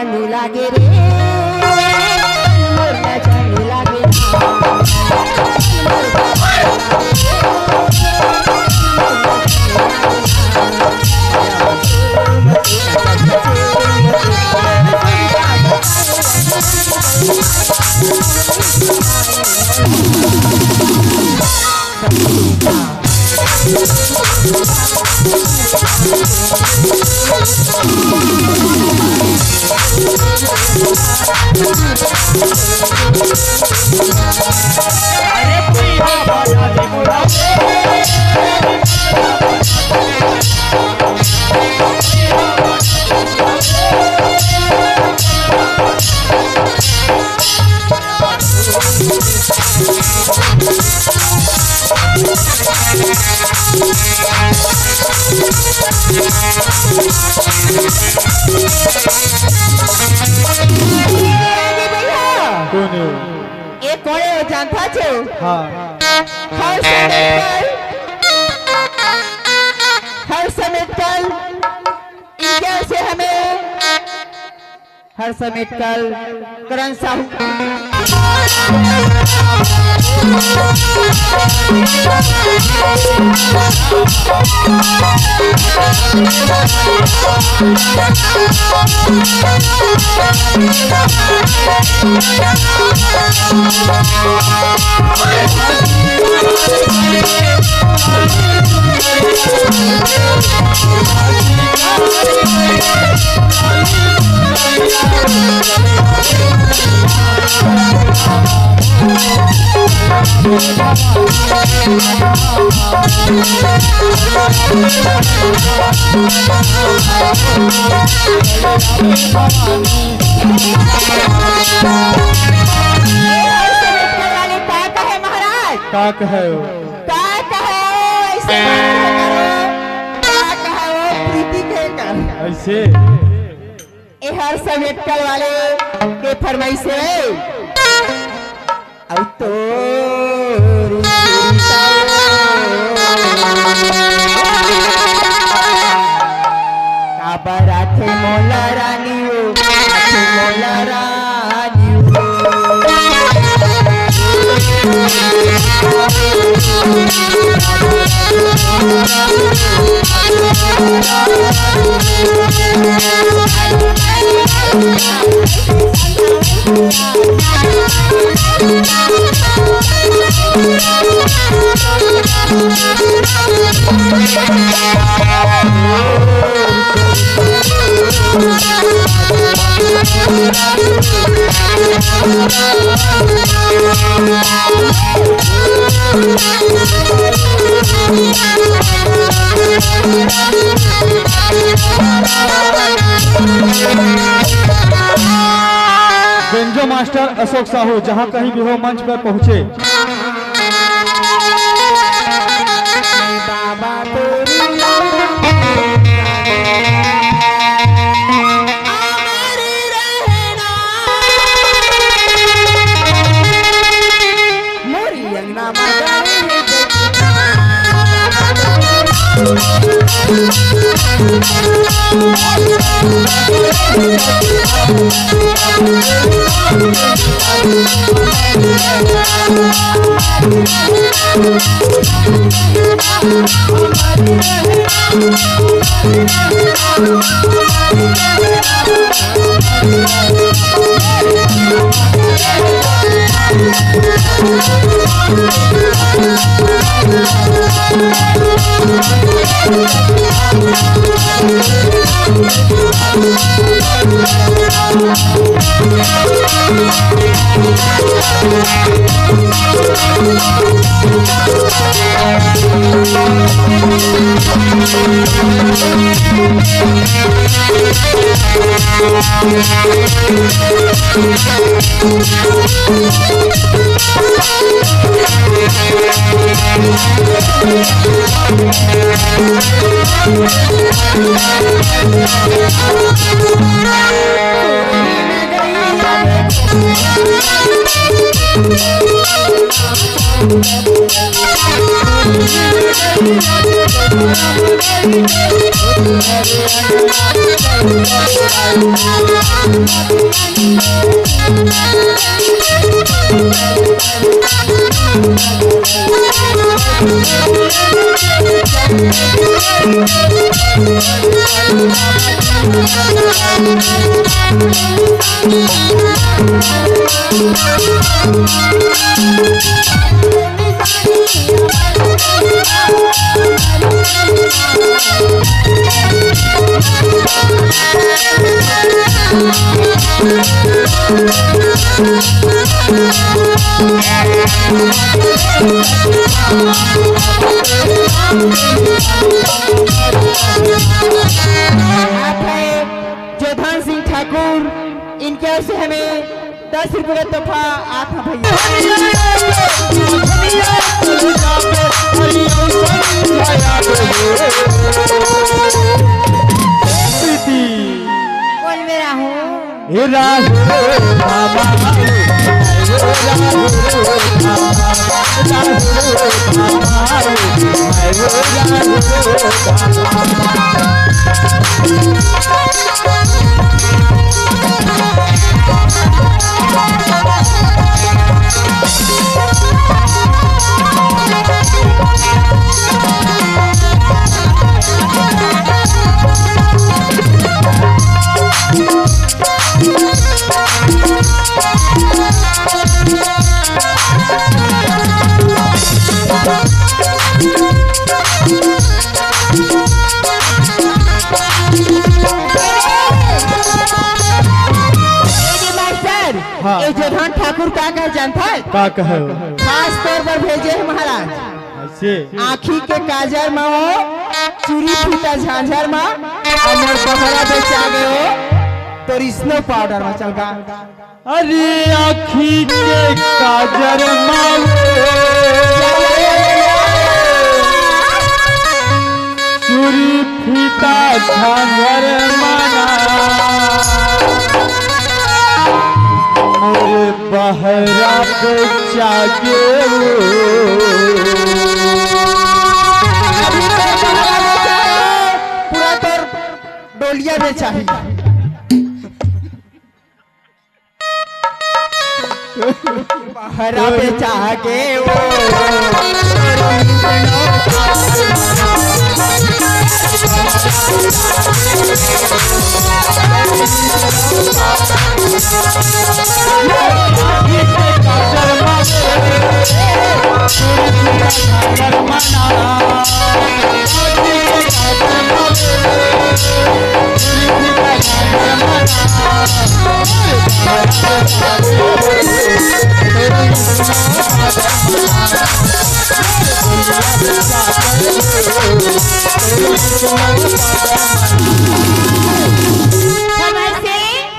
चालू लागे रे मोरला चालू लागे जानता छो हाँ हर समय कल इनके से हमें हर समय कल करण साहू का कहे ऐसे हर समेटकर वाले के फरमाइश है अब तो काबराथे मोला रानी मोला रानी बेंजो मास्टर अशोक साहू जहां कहीं भी हो मंच पर पहुंचे। Oh, जोधन सिंह ठाकुर, इनके ओर से हमें 10 रुपए का तोहफा आता कौन मेरा हूँ ये जोधन ठाकुर का कह जानता है? का कहे खास तौर पर भेजे है महाराज ऐसे आँखी के काजर में हो, चूड़ी फीता झांझर में, और मोर बहरा बेचा गए हो तो स्नो पाउडर में चल का। अरे आँखी के काजर चूड़ी फीता झांझर माना मोरे बहरा पे जागे पूरा तोर डोलिया में चाहिए। बहरा पे जागे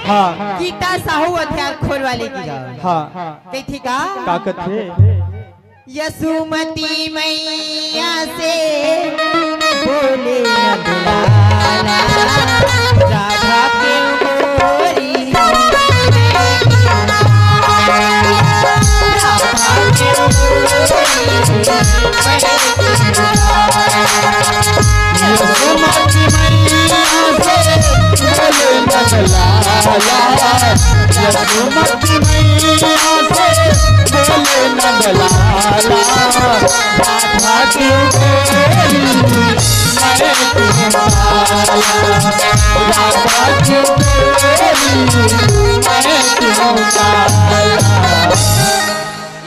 हाँ गीता साहू अध्याय खोल वाले की हाँ कही का ताकत है यसुमती मैया से बोले न दुलारा राधा के गोरी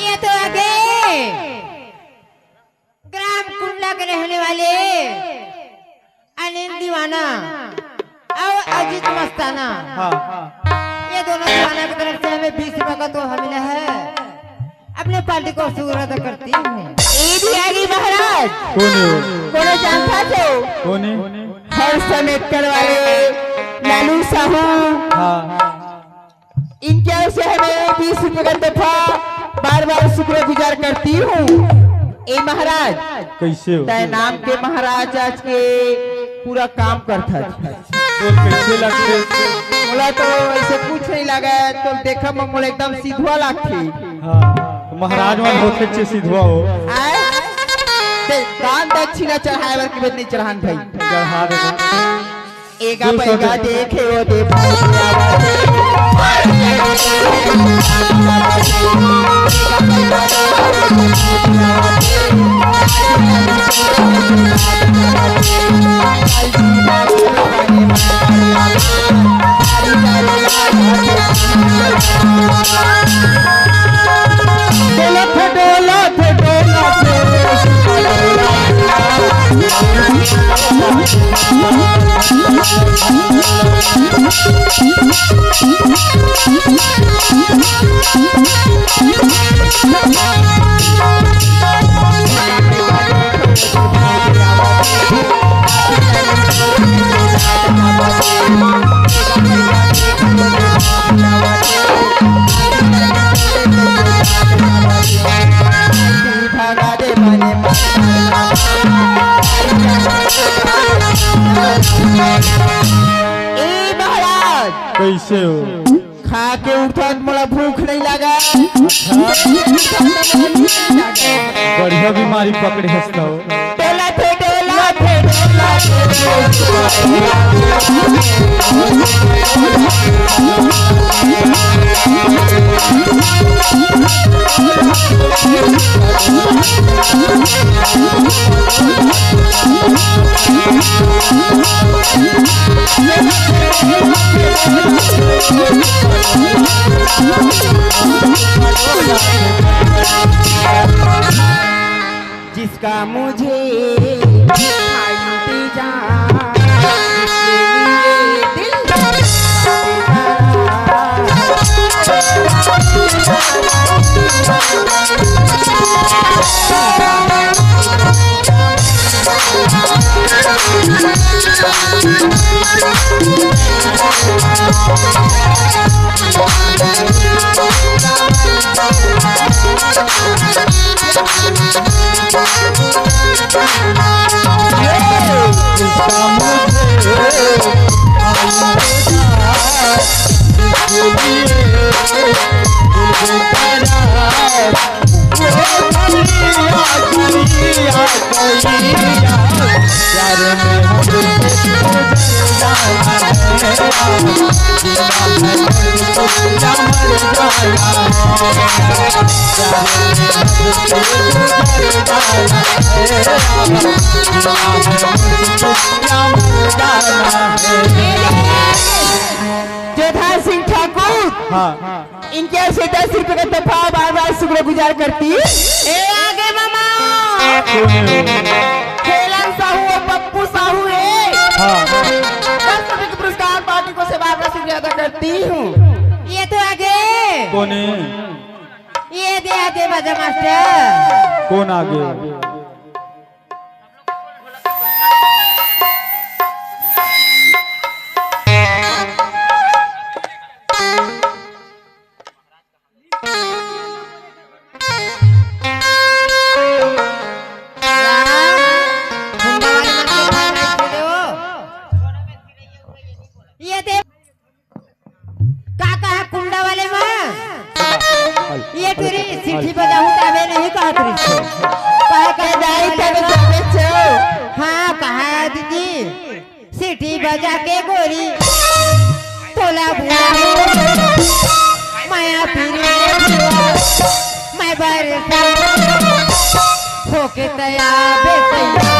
ये तो आगे ग्राम कुंडला के रहने वाले अनिल दीवाना और अजीत मस्ताना, ये दोनों दीवाना की तरफ से हमें 20 रुपए का तोहफा मिला है। अपने पार्टी को शुक्र अदा करती हूँ। महाराज कौन जानता थे कौन हर समेटकर वाले लालू साहू, इनके ओर से हमें 20 रुपए का तोहफा बार बार शुक्र गुजार करती हूँ। ए महाराज कैसे हो तय नाम के महाराज आज के पूरा काम करता तो कैसे लगते बोला तो ऐसे कुछ नहीं लगा तो देखा मोला एकदम सीधुआ लगती। महाराज मन होते चे सिधवा हो आए ते दान दक्षिणा चढ़ाए बर के नहीं चढ़ान भाई चढ़ा दे एगा पैगा देखे वो दे भाई कैसे हो खा के उठत मोला भूख नहीं लगा बढ़िया बीमारी पकड़े हंसता हो डोला थे डोला थे डोला जिसका मुझे जोधार सिंह ठाकुर हाँ इनके से 10 रुपए का तोहफा बार बार शुक्र गुजार करती ए आगे मामा खेलन साहू और पप्पू साहू है हाँ 10 रुपए के पुरस्कार पार्टी को से बार बार शुक्रिया अदा करती हूँ ये तो आगे कोने ये दे आगे बाजा मास्टर कौन आगे चिट्ठी बजाऊं तबे नहीं कहत रही कहे कहे जाई जाई तब तबे जाबे छो हाँ कहा दीदी सिटी बजा के गोरी तोला बुरा माया पीरी मैं बर होके तया बेतैया